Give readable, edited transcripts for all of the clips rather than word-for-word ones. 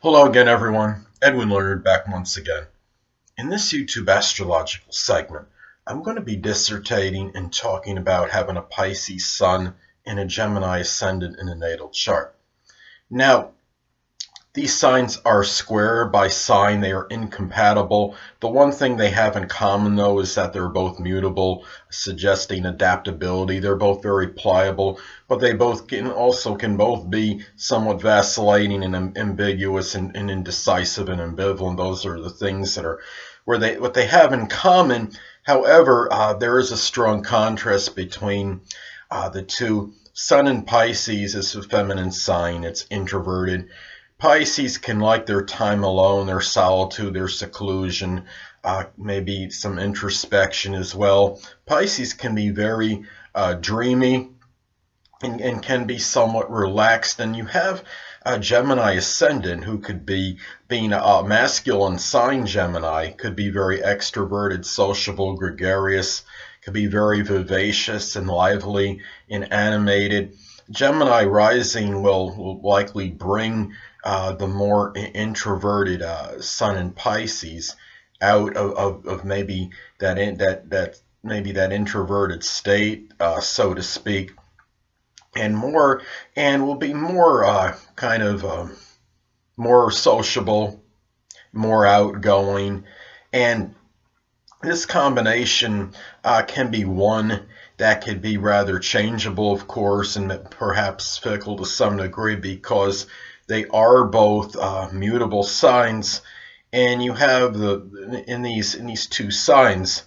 Hello again, everyone. Edwin Learnard back once again. In this YouTube astrological segment, I'm going to be dissertating and talking about having a Pisces Sun and a Gemini Ascendant in a natal chart. Now, these signs are square by sign. They are incompatible. The one thing they have in common, though, is that they're both mutable, suggesting adaptability. They're both very pliable, but they both can both be somewhat vacillating and ambiguous and indecisive and ambivalent. Those are the things that are what they have in common. However, there is a strong contrast between the two. Sun in Pisces is a feminine sign. It's introverted. Pisces can like their time alone, their solitude, their seclusion, maybe some introspection as well. Pisces can be very dreamy and can be somewhat relaxed. And you have a Gemini Ascendant who could be, being a masculine sign Gemini, could be very extroverted, sociable, gregarious, could be very vivacious and lively and animated. Gemini rising will likely bring the more introverted Sun in Pisces out of maybe that introverted state, so to speak, and will be more more sociable, more outgoing, and this combination can be one that could be rather changeable, of course, and perhaps fickle to some degree because they are both mutable signs, and you have in these two signs,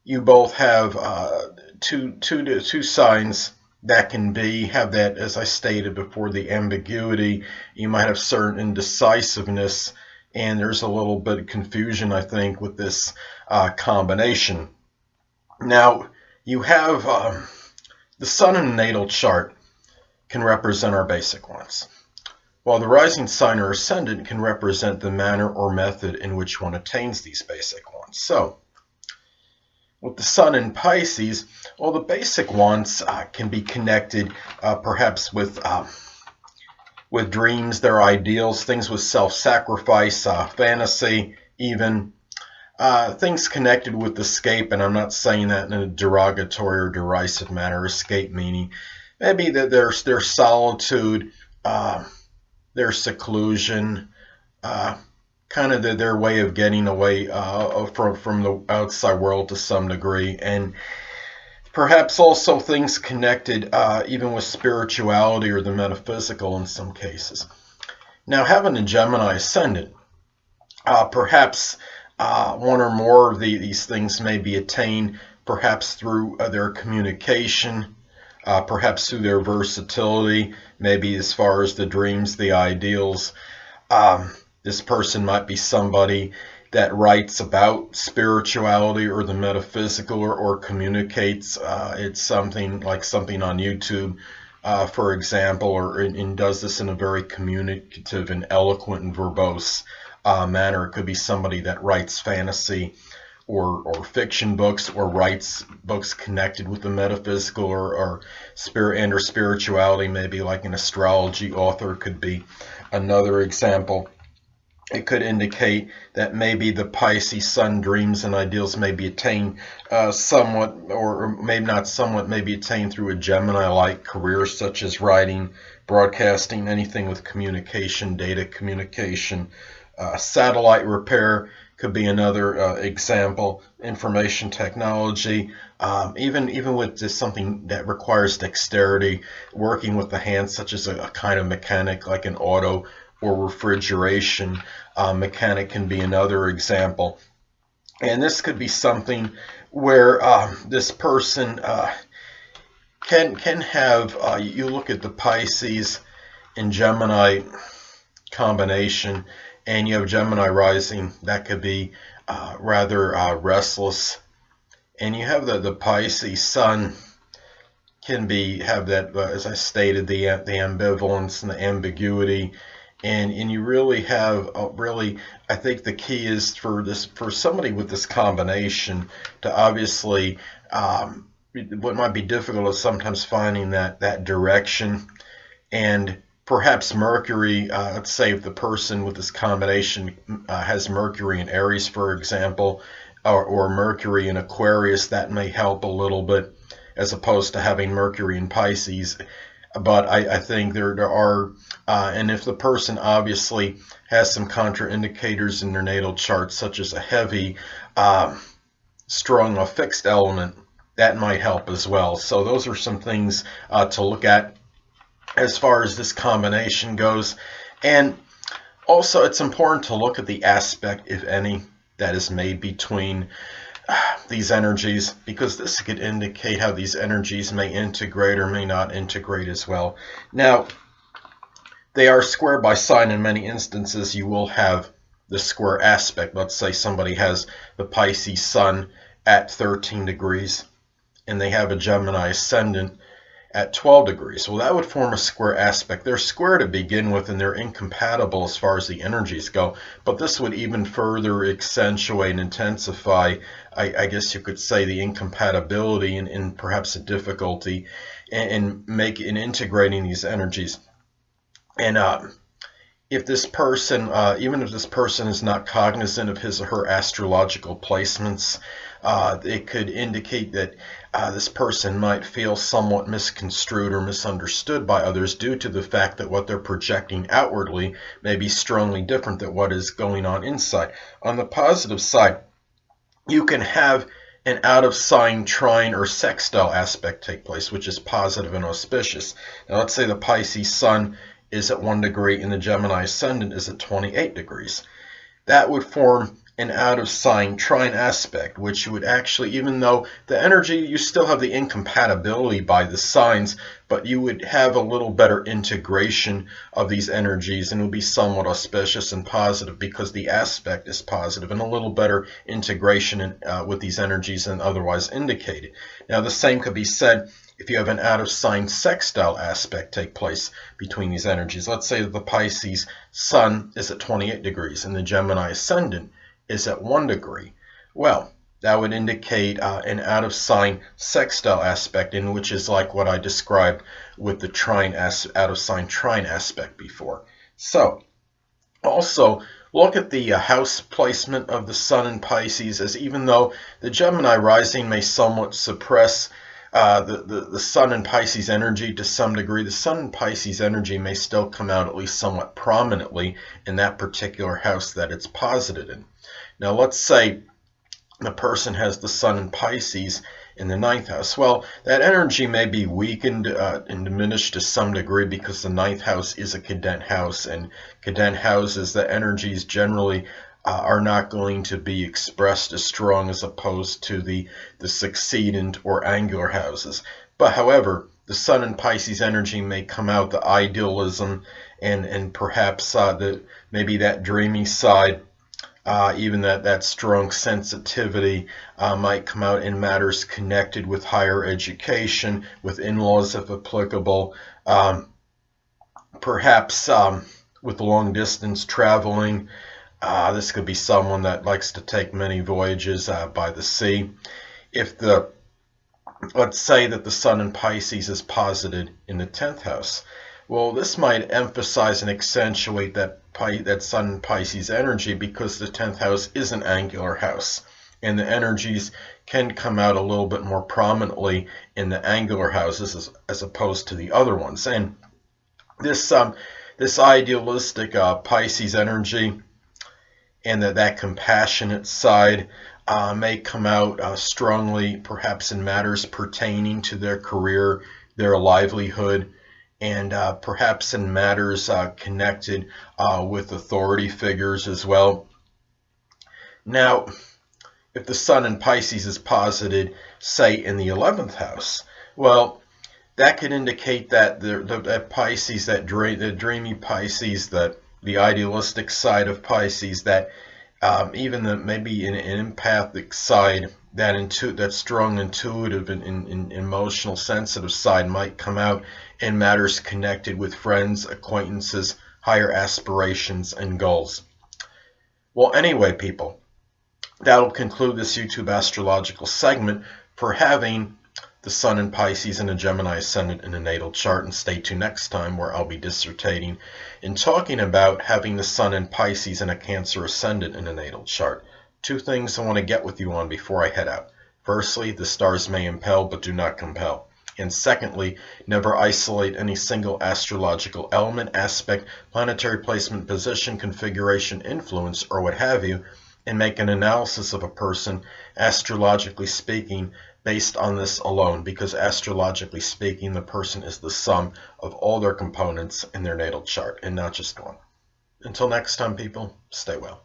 you both have two signs that can have that, as I stated before, the ambiguity. You might have certain indecisiveness, and there's a little bit of confusion, I think, with this combination. Now, you have the Sun in a natal chart can represent our basic ones, while the rising sign or ascendant can represent the manner or method in which one attains these basic ones. So, with the Sun in Pisces, well, the basic ones can be connected perhaps with dreams, their ideals, things with self-sacrifice, fantasy, even things connected with escape. And I'm not saying that in a derogatory or derisive manner. Escape meaning maybe that their solitude, their seclusion, kind of their way of getting away from the outside world to some degree, and perhaps also things connected even with spirituality or the metaphysical in some cases. Now, having a Gemini ascendant, perhaps one or more of these things may be attained perhaps through their communication, perhaps through their versatility, maybe as far as the dreams, the ideals. This person might be somebody that writes about spirituality or the metaphysical, or communicates. It's something on YouTube, for example, and does this in a very communicative and eloquent and verbose manner. It could be somebody that writes fantasy or fiction books, or writes books connected with the metaphysical or spirituality. Maybe like an astrology author could be another example. It could indicate that maybe the Pisces Sun dreams and ideals may be attained somewhat, or maybe not somewhat, maybe attained through a Gemini-like career, such as writing, broadcasting, anything with communication, data communication. Satellite repair could be another example. Information technology, even with just something that requires dexterity, working with the hands, such as a kind of mechanic like an auto or refrigeration mechanic can be another example. And this could be something where this person can have, you look at the Pisces and Gemini combination, and you have Gemini rising, that could be rather restless. And you have the Pisces Sun can have that, as I stated, the ambivalence and the ambiguity. And you really have I think the key is for somebody with this combination to obviously, what might be difficult is sometimes finding that direction, and perhaps Mercury, let's say if the person with this combination has Mercury in Aries, for example, or Mercury in Aquarius, that may help a little bit as opposed to having Mercury in Pisces. But I think there are, and if the person obviously has some contraindicators in their natal chart, such as a heavy, strong, a fixed element, that might help as well. So those are some things to look at as far as this combination goes. And also, it's important to look at the aspect, if any, that is made between these energies, because this could indicate how these energies may integrate or may not integrate as well. Now, they are square by sign. In many instances, you will have the square aspect. Let's say somebody has the Pisces Sun at 13 degrees, and they have a Gemini Ascendant at 12 degrees. Well, that would form a square aspect. They're square to begin with, and they're incompatible as far as the energies go. But this would even further accentuate and intensify, I guess you could say, the incompatibility and perhaps a difficulty in integrating these energies. And if this person, even if this person is not cognizant of his or her astrological placements, it could indicate that this person might feel somewhat misconstrued or misunderstood by others due to the fact that what they're projecting outwardly may be strongly different than what is going on inside. On the positive side, you can have an out-of-sign trine or sextile aspect take place, which is positive and auspicious. Now, let's say the Pisces Sun is at 1 degree and the Gemini Ascendant is at 28 degrees. That would form an out-of-sign trine aspect, which you would actually, even though the energy, you still have the incompatibility by the signs, but you would have a little better integration of these energies, and it would be somewhat auspicious and positive because the aspect is positive, and a little better integration with these energies than otherwise indicated. Now, the same could be said if you have an out-of-sign sextile aspect take place between these energies. Let's say that the Pisces Sun is at 28 degrees and the Gemini Ascendant is at 1 degree. Well, that would indicate an out-of-sign sextile aspect, in which is like what I described with the trine out-of-sign trine aspect before. So, also look at the house placement of the Sun in Pisces, as even though the Gemini rising may somewhat suppress the Sun in Pisces energy to some degree, the Sun in Pisces energy may still come out at least somewhat prominently in that particular house that it's posited in. Now, let's say the person has the Sun in Pisces in the 9th house. Well, that energy may be weakened and diminished to some degree because the 9th house is a cadent house, and cadent houses, the energies generally are not going to be expressed as strong as opposed to the succedent or angular houses. But however, the Sun in Pisces energy may come out, the idealism and perhaps maybe that dreamy side, even that strong sensitivity might come out in matters connected with higher education, with in-laws if applicable, perhaps with long distance traveling. This could be someone that likes to take many voyages by the sea. Let's say that the Sun in Pisces is posited in the 10th house. Well, this might emphasize and accentuate that Sun in Pisces energy because the 10th house is an angular house, and the energies can come out a little bit more prominently in the angular houses as opposed to the other ones. And this idealistic Pisces energy and that compassionate side may come out strongly, perhaps in matters pertaining to their career, their livelihood, and perhaps in matters connected with authority figures as well. Now, if the Sun in Pisces is posited, say, in the 11th house, well, that could indicate that that Pisces, the dreamy Pisces, that the idealistic side of Pisces, that even maybe an empathic side, that strong intuitive and emotional sensitive side might come out in matters connected with friends, acquaintances, higher aspirations, and goals. Well, anyway, people, that'll conclude this YouTube astrological segment for having the Sun in Pisces and a Gemini Ascendant in a natal chart, and stay tuned next time where I'll be dissertating and talking about having the Sun in Pisces and a Cancer Ascendant in a natal chart. Two things I want to get with you on before I head out. Firstly, the stars may impel but do not compel. And secondly, never isolate any single astrological element, aspect, planetary placement, position, configuration, influence, or what have you, and make an analysis of a person, astrologically speaking, based on this alone, because astrologically speaking, the person is the sum of all their components in their natal chart and not just one. Until next time, people, stay well.